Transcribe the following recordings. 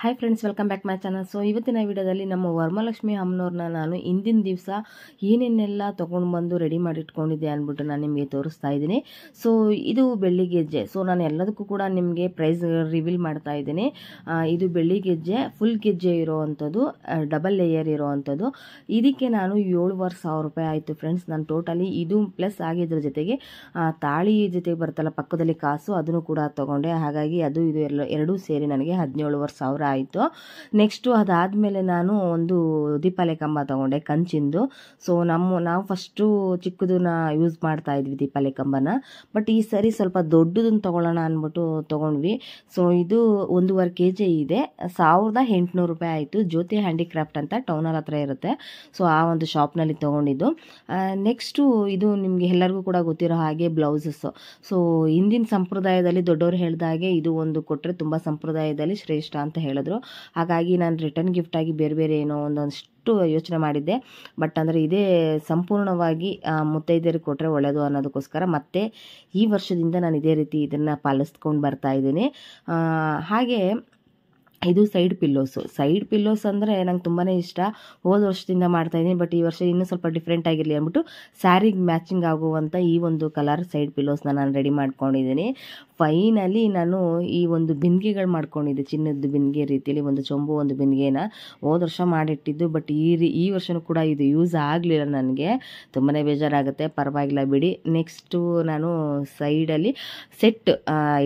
Hi friends, welcome back my channel. So ಇವತ್ತಿನ ವಿಡಿಯೋದಲ್ಲಿ ನಮ್ಮ ವರಮಹಾಲಕ್ಷ್ಮಿ ಅಮ್ಮನವ್ರನ್ನ ನಾನು ಇಂದಿನ ದಿವಸ ಏನೇನೆಲ್ಲ ತೊಗೊಂಡು ಬಂದು ರೆಡಿ ಮಾಡಿ ಇಟ್ಕೊಂಡಿದ್ದೆ ಅಂದ್ಬಿಟ್ಟು ನಾನು ನಿಮಗೆ ತೋರಿಸ್ತಾ ಇದ್ದೀನಿ. ಸೊ ಇದು ಬೆಳ್ಳಿ ಗೆಜ್ಜೆ. ಸೊ ನಾನು ಎಲ್ಲದಕ್ಕೂ ಕೂಡ ನಿಮಗೆ ಪ್ರೈಸ್ ರಿವೀಲ್ ಮಾಡ್ತಾ ಇದ್ದೀನಿ. ಇದು ಬೆಳ್ಳಿ ಗೆಜ್ಜೆ, ಫುಲ್ ಗೆಜ್ಜೆ ಇರೋವಂಥದ್ದು, ಡಬಲ್ ಲೇಯರ್ ಇರೋವಂಥದ್ದು. ಇದಕ್ಕೆ ನಾನು 7,500 ರೂಪಾಯಿ ಆಯಿತು ಫ್ರೆಂಡ್ಸ್. ನಾನು ಟೋಟಲಿ ಇದು ಪ್ಲಸ್ ಆಗಿದ್ರ ಜೊತೆಗೆ ತಾಳಿ ಜೊತೆಗೆ ಬರುತ್ತಲ್ಲ ಪಕ್ಕದಲ್ಲಿ ಕಾಸು, ಅದನ್ನು ಕೂಡ ತೊಗೊಂಡೆ. ಹಾಗಾಗಿ ಅದು ಇದು ಎರಡೂ ಸೇರಿ ನನಗೆ 17,500 ಆಯಿತು. ನೆಕ್ಸ್ಟು ಅದಾದಮೇಲೆ ನಾನು ಒಂದು ದೀಪಾಲೆ ಕಂಬ ತೊಗೊಂಡೆ, ಕಂಚಿಂದು. ಸೊ ನಾವು ಫಸ್ಟು ಚಿಕ್ಕದನ್ನ ಯೂಸ್ ಮಾಡ್ತಾ ಇದ್ವಿ ದೀಪಾಲೆ ಕಂಬನ, ಬಟ್ ಈ ಸರಿ ಸ್ವಲ್ಪ ದೊಡ್ಡದನ್ನು ತೊಗೊಳ್ಳೋಣ ಅಂದ್ಬಿಟ್ಟು ತೊಗೊಂಡ್ವಿ. ಸೊ ಇದು 1.5 kg ಇದೆ, 1,800 ರೂಪಾಯಿ ಆಯಿತು. ಜ್ಯೋತಿ ಹ್ಯಾಂಡಿಕ್ರಾಫ್ಟ್ ಅಂತ ಟೌನಲ್ಲಿ ಹತ್ರ ಇರುತ್ತೆ. ಸೊ ಆ ಒಂದು ಶಾಪ್ನಲ್ಲಿ ತೊಗೊಂಡಿದ್ದು. ನೆಕ್ಸ್ಟು ಇದು ನಿಮಗೆ ಎಲ್ಲರಿಗೂ ಕೂಡ ಗೊತ್ತಿರೋ ಹಾಗೆ ಬ್ಲೌಸಸ್ಸು. ಸೊ ಹಿಂದಿನ ಸಂಪ್ರದಾಯದಲ್ಲಿ ದೊಡ್ಡವರು ಹೇಳಿದ ಹಾಗೆ ಇದು ಒಂದು ಕೊಟ್ಟರೆ ತುಂಬ ಸಂಪ್ರದಾಯದಲ್ಲಿ ಶ್ರೇಷ್ಠ ಅಂತ ಹೇಳಿದ್ರು. ಹಾಗಾಗಿ ನಾನು ರಿಟರ್ನ್ ಗಿಫ್ಟಾಗಿ ಬೇರೆ ಬೇರೆ ಏನೋ ಒಂದಷ್ಟು ಯೋಚನೆ ಮಾಡಿದ್ದೆ. ಬಟ್ ಅಂದರೆ ಇದೇ ಸಂಪೂರ್ಣವಾಗಿ ಮುತ್ತೈದೆಯರಿಗೆ ಕೊಟ್ಟರೆ ಒಳ್ಳೆಯದು ಅನ್ನೋದಕ್ಕೋಸ್ಕರ ಮತ್ತೆ ಈ ವರ್ಷದಿಂದ ನಾನು ಇದೇ ರೀತಿ ಇದನ್ನು ಪಾಲಿಸ್ಕೊಂಡು ಬರ್ತಾ ಇದ್ದೀನಿ. ಹಾಗೆ ಇದು ಸೈಡ್ ಪಿಲ್ಲೋಸ್ ಅಂದರೆ ನಂಗೆ ತುಂಬಾ ಇಷ್ಟ. ಹೋದ ವರ್ಷದಿಂದ ಮಾಡ್ತಾಯಿದ್ದೀನಿ, ಬಟ್ ಈ ವರ್ಷ ಇನ್ನೂ ಸ್ವಲ್ಪ ಡಿಫ್ರೆಂಟ್ ಆಗಿರಲಿ ಅಂದ್ಬಿಟ್ಟು ಸ್ಯಾರಿಗೆ ಮ್ಯಾಚಿಂಗ್ ಆಗುವಂಥ ಈ ಒಂದು ಕಲರ್ ಸೈಡ್ ಪಿಲ್ಲೋಸ್ನ ನಾನು ರೆಡಿ ಮಾಡ್ಕೊಂಡಿದ್ದೀನಿ. ಫೈನಲಿ ನಾನು ಈ ಒಂದು ಬಿಂದಿಗೆಗಳು ಮಾಡ್ಕೊಂಡಿದ್ದೆ, ಚಿನ್ನದ ಬಿಂದಿಗೆ ರೀತಿಯಲ್ಲಿ ಒಂದು ಚೊಂಬು ಒಂದು ಬಿಂದಿಗೆನ ಹೋದ ವರ್ಷ ಮಾಡಿಟ್ಟಿದ್ದು. ಬಟ್ ಈ ವರ್ಷವೂ ಕೂಡ ಇದು ಯೂಸ್ ಆಗಲಿಲ್ಲ, ನನಗೆ ತುಂಬಾ ಬೇಜಾರಾಗುತ್ತೆ. ಪರವಾಗಿಲ್ಲ ಬಿಡಿ. ನೆಕ್ಸ್ಟು ನಾನು ಸೈಡಲ್ಲಿ ಸೆಟ್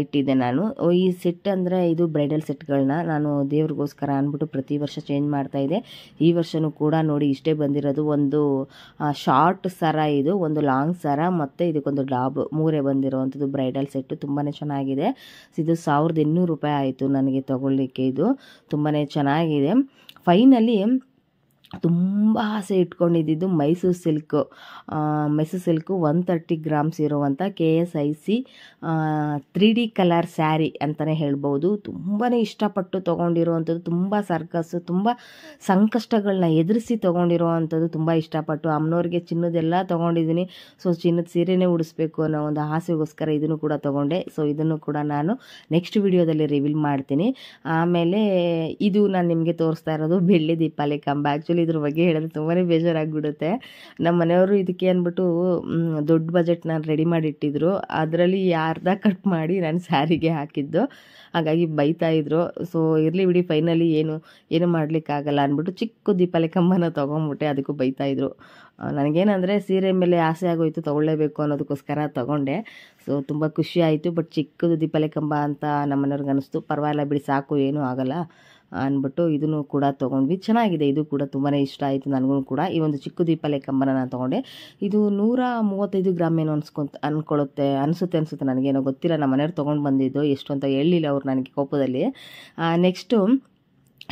ಇಟ್ಟಿದ್ದೆ. ನಾನು ಈ ಸೆಟ್ ಅಂದರೆ ಇದು ಬ್ರೈಡಲ್ ಸೆಟ್ಗಳನ್ನ ನಾನು ದೇವ್ರಿಗೋಸ್ಕರ ಅಂದ್ಬಿಟ್ಟು ಪ್ರತಿ ವರ್ಷ ಚೇಂಜ್ ಮಾಡ್ತಾ ಇದ್ದೆ. ಈ ವರ್ಷವೂ ಕೂಡ ನೋಡಿ ಇಷ್ಟೇ ಬಂದಿರೋದು. ಒಂದು ಶಾರ್ಟ್ ಸರ, ಇದು ಒಂದು ಲಾಂಗ್ ಸರ, ಮತ್ತು ಇದಕ್ಕೊಂದು ಡಾಬ್, ಮೂರೇ ಬಂದಿರೋವಂಥದ್ದು ಬ್ರೈಡಲ್ ಸೆಟ್ಟು. ತುಂಬಾ ಚೆನ್ನಾಗಿದೆ. ಇದು 1,800 ರೂಪಾಯಿ ಆಯಿತು ನನಗೆ ತಗೊಳ್ಳಿಕ್ಕೆ. ಇದು ತುಂಬಾ ಚೆನ್ನಾಗಿದೆ. ಫೈನಲಿ ತುಂಬ ಆಸೆ ಇಟ್ಕೊಂಡಿದ್ದು ಮೈಸೂರು ಸಿಲ್ಕು 130 ಗ್ರಾಮ್ಸ್ ಇರುವಂಥ KSIC 3D ಕಲರ್ ಸ್ಯಾರಿ ಅಂತಲೇ ಹೇಳ್ಬೋದು. ತುಂಬಾ ಇಷ್ಟಪಟ್ಟು ತೊಗೊಂಡಿರುವಂಥದ್ದು. ತುಂಬ ಸರ್ಕಸ್ಸು, ತುಂಬ ಸಂಕಷ್ಟಗಳನ್ನ ಎದುರಿಸಿ ತೊಗೊಂಡಿರುವಂಥದ್ದು. ತುಂಬ ಇಷ್ಟಪಟ್ಟು ಅಮ್ಮನವ್ರಿಗೆ ಚಿನ್ನದೆಲ್ಲ ತೊಗೊಂಡಿದ್ದೀನಿ. ಸೊ ಚಿನ್ನದ ಸೀರೆನೇ ಉಡಿಸ್ಬೇಕು ಅನ್ನೋ ಒಂದು ಆಸೆಗೋಸ್ಕರ ಇದನ್ನು ಕೂಡ ತೊಗೊಂಡೆ. ಸೊ ಇದನ್ನು ಕೂಡ ನಾನು ನೆಕ್ಸ್ಟ್ ವಿಡಿಯೋದಲ್ಲಿ ರಿವೀಲ್ ಮಾಡ್ತೀನಿ. ಆಮೇಲೆ ಇದು ನಾನು ನಿಮಗೆ ತೋರಿಸ್ತಾ ಇರೋದು ಬೆಳ್ಳಿ ದೀಪಾಲೆ ಕಂಬ. ಆ್ಯಕ್ಚುಲಿ ಇದ್ರ ಬಗ್ಗೆ ಹೇಳಿದ್ರೆ ತುಂಬಾ ಬೇಜಾರಾಗ್ಬಿಡುತ್ತೆ. ನಮ್ಮ ಮನೆಯವರು ಇದಕ್ಕೆ ಅಂದ್ಬಿಟ್ಟು ದೊಡ್ಡ ಬಜೆಟ್ ನಾನು ರೆಡಿ ಮಾಡಿ ಇಟ್ಟಿದ್ರು. ಅದರಲ್ಲಿ ಅರ್ಧ ಕಟ್ ಮಾಡಿ ನಾನು ಸ್ಯಾರಿಗೆ ಹಾಕಿದ್ದು. ಹಾಗಾಗಿ ಬೈತಾ ಇದ್ರು. ಸೊ ಇರಲಿ ಬಿಡಿ, ಫೈನಲಿ ಏನು ಮಾಡಲಿಕ್ಕಾಗಲ್ಲ ಅಂದ್ಬಿಟ್ಟು ಚಿಕ್ಕ ದೀಪಾಲೆ ಕಂಬನ ತೊಗೊಂಬಿಟ್ಟೆ. ಅದಕ್ಕೂ ಬೈತಾ ಇದ್ರು. ನನಗೇನಂದರೆ ಸೀರೆ ಮೇಲೆ ಆಸೆ ಆಗೋಯ್ತು, ತೊಗೊಳ್ಳೇಬೇಕು ಅನ್ನೋದಕ್ಕೋಸ್ಕರ ತೊಗೊಂಡೆ. ಸೊ ತುಂಬ ಖುಷಿ ಆಯಿತು. ಬಟ್ ಚಿಕ್ಕದು ದೀಪಾಲೆ ಕಂಬ ಅಂತ ನಮ್ಮ ಮನೆಯವ್ರಿಗೆ ಅನ್ನಿಸ್ತು. ಪರವಾಗಿಲ್ಲ ಬಿಡಿ, ಸಾಕು, ಏನೂ ಆಗಲ್ಲ ಅಂದ್ಬಿಟ್ಟು ಇದನ್ನು ಕೂಡ ತೊಗೊಂಡ್ವಿ. ಚೆನ್ನಾಗಿದೆ, ಇದು ಕೂಡ ತುಂಬಾ ಇಷ್ಟ ಆಯಿತು ನನಗೂ ಕೂಡ. ಈ ಒಂದು ಚಿಕ್ಕ ದೀಪಾಲೆ ಕಂಬನ ನಾನು ತೊಗೊಂಡೆ. ಇದು 135 ಗ್ರಾಮ್ ಏನೋ ಅನಿಸುತ್ತೆ ನನಗೇನೋ ಗೊತ್ತಿಲ್ಲ. ನಮ್ಮ ಮನೆಯವ್ರು ತೊಗೊಂಡು ಬಂದಿದ್ದು, ಎಷ್ಟು ಅಂತ ಹೇಳಲಿಲ್ಲ ಅವ್ರು ನನಗೆ ಕೋಪದಲ್ಲಿ. ನೆಕ್ಸ್ಟು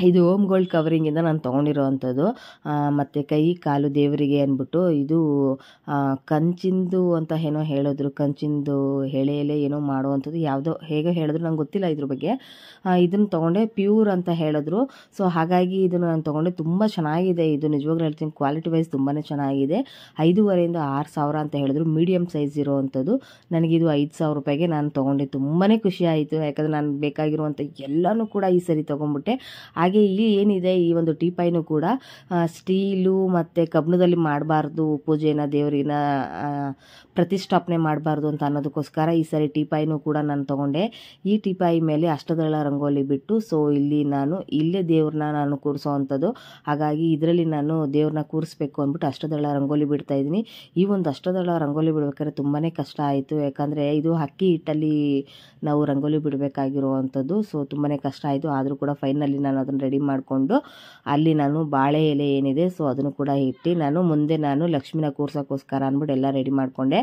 ಇದು ಓಮ್ ಗೋಲ್ಡ್ ಕವರಿಂಗಿಂದ ನಾನು ತೊಗೊಂಡಿರೋವಂಥದ್ದು. ಮತ್ತು ಕೈ ಕಾಲು ದೇವರಿಗೆ ಅಂದ್ಬಿಟ್ಟು ಇದು ಕಂಚಿಂದು ಅಂತ ಏನೋ ಹೇಳಿದ್ರು, ಕಂಚಿಂದು ಎಳೆ ಏನೋ ಮಾಡುವಂಥದ್ದು, ಯಾವುದೋ ಹೇಗೆ ಹೇಳಿದ್ರು ನಂಗೆ ಗೊತ್ತಿಲ್ಲ ಇದ್ರ ಬಗ್ಗೆ. ಇದನ್ನು ತೊಗೊಂಡೆ, ಪ್ಯೂರ್ ಅಂತ ಹೇಳಿದ್ರು. ಸೊ ಹಾಗಾಗಿ ಇದನ್ನು ನಾನು ತೊಗೊಂಡೆ. ತುಂಬ ಚೆನ್ನಾಗಿದೆ ಇದು, ನಿಜವಾಗ್ಲೂ ಹೇಳ್ತೀನಿ. ಕ್ವಾಲಿಟಿ ವೈಸ್ ತುಂಬಾ ಚೆನ್ನಾಗಿದೆ. 5,500 6,000 ಅಂತ ಹೇಳಿದ್ರು. ಮೀಡಿಯಮ್ ಸೈಜ್ ಇರೋವಂಥದ್ದು. ನನಗಿದು 5,000 ರೂಪಾಯಿಗೆ ನಾನು ತೊಗೊಂಡೆ. ತುಂಬಾ ಖುಷಿ ಆಯಿತು. ಯಾಕಂದರೆ ನಾನು ಬೇಕಾಗಿರುವಂಥ ಎಲ್ಲನೂ ಕೂಡ ಈ ಸರಿ ತೊಗೊಂಡ್ಬಿಟ್ಟೆ. ಹಾಗೆ ಇಲ್ಲಿ ಏನಿದೆ, ಈ ಒಂದು ಟೀಪಾಯಿನೂ ಕೂಡ ಸ್ಟೀಲು ಮತ್ತು ಕಬ್ಬಿಣದಲ್ಲಿ ಮಾಡಬಾರ್ದು, ಪೂಜೆನ ದೇವರಿನ ಪ್ರತಿಷ್ಠಾಪನೆ ಮಾಡಬಾರ್ದು ಅಂತ ಅನ್ನೋದಕ್ಕೋಸ್ಕರ ಈ ಸರಿ ಟೀಪಾಯಿನೂ ಕೂಡ ನಾನು ತೊಗೊಂಡೆ. ಈ ಟೀಪಾಯಿ ಮೇಲೆ ಅಷ್ಟದಳ ರಂಗೋಲಿ ಬಿಟ್ಟು, ಸೊ ಇಲ್ಲೇ ದೇವ್ರನ್ನ ನಾನು ಕೂರಿಸೋವಂಥದ್ದು. ಹಾಗಾಗಿ ಇದರಲ್ಲಿ ನಾನು ದೇವ್ರನ್ನ ಕೂರಿಸ್ಬೇಕು ಅಂದ್ಬಿಟ್ಟು ಅಷ್ಟದಳ ರಂಗೋಲಿ ಬಿಡ್ತಾ ಇದ್ದೀನಿ. ಈ ಒಂದು ಅಷ್ಟದಳ ರಂಗೋಲಿ ಬಿಡ್ಬೇಕಾದ್ರೆ ತುಂಬಾ ಕಷ್ಟ ಆಯಿತು. ಯಾಕಂದರೆ ಇದು ಅಕ್ಕಿ ಹಿಟ್ಟಲ್ಲಿ ನಾವು ರಂಗೋಲಿ ಬಿಡಬೇಕಾಗಿರುವಂಥದ್ದು. ಸೊ ತುಂಬಾ ಕಷ್ಟ ಆಯಿತು. ಆದರೂ ಕೂಡ ಫೈನಲಿ ನಾನು ಅದನ್ನು ರೆಡಿ ಮಾಡಿಕೊಂಡು ಅಲ್ಲಿ ನಾನು ಬಾಳೆ ಎಲೆ ಏನಿದೆ, ಸೊ ಅದನ್ನು ಕೂಡ ಇಟ್ಟು ಮುಂದೆ ಲಕ್ಷ್ಮಿನ ಕೂರ್ಸೋಕ್ಕೋಸ್ಕರ ಅಂದ್ಬಿಟ್ಟು ಎಲ್ಲ ರೆಡಿ ಮಾಡಿಕೊಂಡೆ.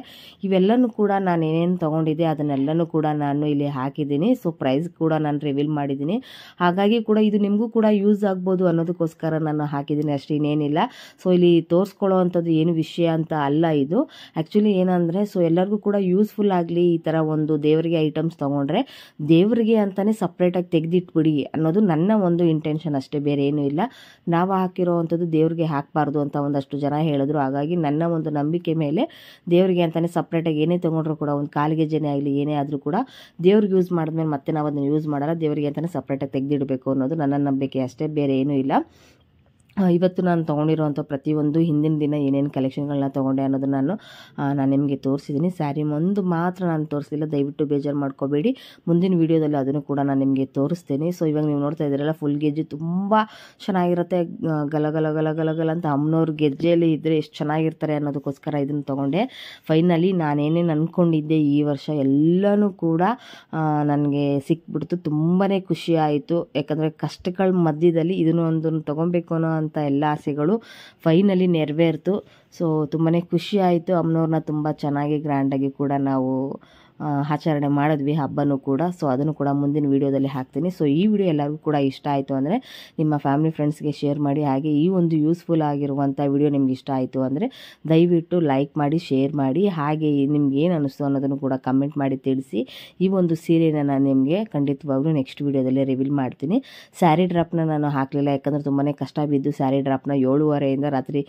ಇವೆಲ್ಲನೂ ಕೂಡ ನಾನು ಏನೇನು ತೊಗೊಂಡಿದ್ದೆ ಅದನ್ನೆಲ್ಲನೂ ಕೂಡ ನಾನು ಇಲ್ಲಿ ಹಾಕಿದ್ದೀನಿ. ಸೊ ಪ್ರೈಸ್ ಕೂಡ ನಾನು ರಿವೀಲ್ ಮಾಡಿದ್ದೀನಿ. ಹಾಗಾಗಿ ಕೂಡ ಇದು ನಿಮಗೂ ಕೂಡ ಯೂಸ್ ಆಗ್ಬೋದು ಅನ್ನೋದಕ್ಕೋಸ್ಕರ ನಾನು ಹಾಕಿದ್ದೀನಿ ಅಷ್ಟೇ, ಇನ್ನೇನಿಲ್ಲ. ಸೊ ಇಲ್ಲಿ ತೋರಿಸ್ಕೊಳ್ಳೋ ಅಂಥದ್ದು ಏನು ವಿಷಯ ಅಂತ ಅಲ್ಲ ಇದು. ಆ್ಯಕ್ಚುಲಿ ಏನಂದರೆ, ಸೊ ಎಲ್ಲರಿಗೂ ಕೂಡ ಯೂಸ್ಫುಲ್ ಆಗಲಿ ಈ ಥರ ಒಂದು ದೇವರಿಗೆ ಐಟಮ್ಸ್ ತೊಗೊಂಡ್ರೆ ದೇವರಿಗೆ ಅಂತಲೇ ಸಪ್ರೇಟಾಗಿ ತೆಗೆದಿಟ್ಬಿಡಿ ಅನ್ನೋದು ನನ್ನ ಒಂದು ಇಂಟೆನ್ಷನ್ ಅಷ್ಟೇ, ಬೇರೆ ಏನೂ ಇಲ್ಲ. ನಾವು ಹಾಕಿರೋ ಅಂಥದ್ದು ದೇವ್ರಿಗೆ ಹಾಕಬಾರ್ದು ಅಂತ ಒಂದಷ್ಟು ಜನ ಹೇಳಿದ್ರು. ಹಾಗಾಗಿ ನನ್ನ ಒಂದು ನಂಬಿಕೆ ಮೇಲೆ ದೇವರಿಗೆ ಅಂತಲೇ ಸಪ್ರೇಟಾಗಿ ಏನೇ ತೊಗೊಂಡ್ರು ಕೂಡ, ಒಂದು ಕಾಲಿಗೆ ಜನೆ ಆಗಲಿ ಏನೇ ಆದರೂ ಕೂಡ ದೇವ್ರಿಗೆ ಯೂಸ್ ಮಾಡಿದ್ಮೇಲೆ ಮತ್ತೆ ನಾವು ಅದನ್ನು ಯೂಸ್ ಮಾಡಲ್ಲ, ದೇವರಿಗೆ ಅಂತಲೇ ಸಪ್ರೇಟಾಗಿ ತೆಗೆದಿಡಬೇಕು ಅನ್ನೋದು ನನ್ನ ನಂಬಿಕೆ ಅಷ್ಟೇ, ಬೇರೆ ಏನೂ ಇಲ್ಲ. ಇವತ್ತು ನಾನು ತೊಗೊಂಡಿರೋವಂಥ ಪ್ರತಿಯೊಂದು ಹಿಂದಿನ ದಿನ ಏನೇನು ಕಲೆಕ್ಷನ್ಗಳನ್ನ ತೊಗೊಂಡೆ ಅನ್ನೋದು ನಾನು ನಿಮಗೆ ತೋರಿಸಿದ್ದೀನಿ. ಸ್ಯಾರಿ ಒಂದು ಮಾತ್ರ ನಾನು ತೋರಿಸಿಲ್ಲ, ದಯವಿಟ್ಟು ಬೇಜಾರು ಮಾಡ್ಕೋಬೇಡಿ. ಮುಂದಿನ ವೀಡಿಯೋದಲ್ಲಿ ಅದನ್ನು ಕೂಡ ನಾನು ನಿಮಗೆ ತೋರಿಸ್ತೀನಿ. ಸೊ ಇವಾಗ ನೀವು ನೋಡ್ತಾ ಇದ್ದೀರಲ್ಲ, ಫುಲ್ ಗೆಜ್ಜೆ ತುಂಬ ಚೆನ್ನಾಗಿರುತ್ತೆ. ಗಲ ಗಲ ಗಲ ಗಲ ಗಲ ಅಂತ ಅಮ್ಮನವ್ರ ಗೆಜ್ಜೆಯಲ್ಲಿ ಇದ್ದರೆ ಎಷ್ಟು ಚೆನ್ನಾಗಿರ್ತಾರೆ ಅನ್ನೋದಕ್ಕೋಸ್ಕರ ಇದನ್ನು ತೊಗೊಂಡೆ. ಫೈನಲಿ ನಾನೇನೇನು ಅಂದ್ಕೊಂಡಿದ್ದೆ ಈ ವರ್ಷ ಎಲ್ಲನೂ ಕೂಡ ನನಗೆ ಸಿಕ್ಬಿಡ್ತು. ತುಂಬಾ ಖುಷಿ ಆಯಿತು. ಯಾಕಂದರೆ ಕಷ್ಟಗಳ ಮಧ್ಯದಲ್ಲಿ ಇದನ್ನು ಒಂದನ್ನು ತೊಗೊಬೇಕು ಅನ್ನೋ ಅಂತ ಎಲ್ಲ ಆಸೆಗಳು ಫೈನಲಿ ನೆರವೇರ್ತು. ಸೊ ತುಂಬಾ ಖುಷಿ ಆಯಿತು. ಅಮ್ಮನವ್ರನ್ನ ತುಂಬ ಚೆನ್ನಾಗಿ ಗ್ರ್ಯಾಂಡಾಗಿ ಕೂಡ ನಾವು ಆಚರಣೆ ಮಾಡಿದ್ವಿ, ಹಬ್ಬನೂ ಕೂಡ. ಸೊ ಅದನ್ನು ಕೂಡ ಮುಂದಿನ ವೀಡಿಯೋದಲ್ಲಿ ಹಾಕ್ತೀನಿ. ಸೊ ಈ ವಿಡಿಯೋ ಎಲ್ಲರಿಗೂ ಕೂಡ ಇಷ್ಟ ಆಯಿತು ಅಂದರೆ ನಿಮ್ಮ ಫ್ಯಾಮಿಲಿ ಫ್ರೆಂಡ್ಸ್ಗೆ ಶೇರ್ ಮಾಡಿ. ಹಾಗೆ ಈ ಒಂದು ಯೂಸ್ಫುಲ್ ಆಗಿರುವಂಥ ವಿಡಿಯೋ ನಿಮ್ಗೆ ಇಷ್ಟ ಆಯಿತು ಅಂದರೆ ದಯವಿಟ್ಟು ಲೈಕ್ ಮಾಡಿ, ಶೇರ್ ಮಾಡಿ. ಹಾಗೆ ನಿಮ್ಗೆ ಏನು ಅನ್ನಿಸ್ತು ಅನ್ನೋದನ್ನು ಕೂಡ ಕಮೆಂಟ್ ಮಾಡಿ ತಿಳಿಸಿ. ಈ ಒಂದು ಸೀರೆನ ನಾನು ನಿಮಗೆ ಖಂಡಿತವಾಗ್ಲೂ ನೆಕ್ಸ್ಟ್ ವೀಡಿಯೋದಲ್ಲಿ ರಿವೀಲ್ ಮಾಡ್ತೀನಿ. ಸ್ಯಾರಿ ಡ್ರಾಪ್ನ ನಾನು ಹಾಕಲಿಲ್ಲ, ಯಾಕಂದರೆ ತುಂಬಾ ಕಷ್ಟ ಬಿದ್ದು ಸ್ಯಾರಿ ಡ್ರಾಪ್ನ 7:30 ರಾತ್ರಿ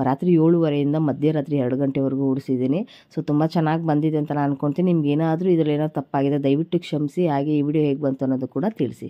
7:30 ಮಧ್ಯರಾತ್ರಿ 2 ಗಂಟೆವರೆಗೂ ಉಡಿಸಿದ್ದೀನಿ. ಸೊ ತುಂಬ ಚೆನ್ನಾಗಿ ಬಂದಿದೆ ಅಂತ ನಾನು ಅನ್ಕೊತೀನಿ. ನಿಮ್ಗೆ ಏನಾದರೂ ಇದರಲ್ಲಿ ಏನೋ ತಪ್ಪಾಗಿದೆ ದಯವಿಟ್ಟು ಕ್ಷಮಿಸಿ. ಹಾಗೆ ಈ ವಿಡಿಯೋ ಹೇಗೆ ಬಂತು ಅನ್ನೋದು ಕೂಡ ತಿಳಿಸಿ.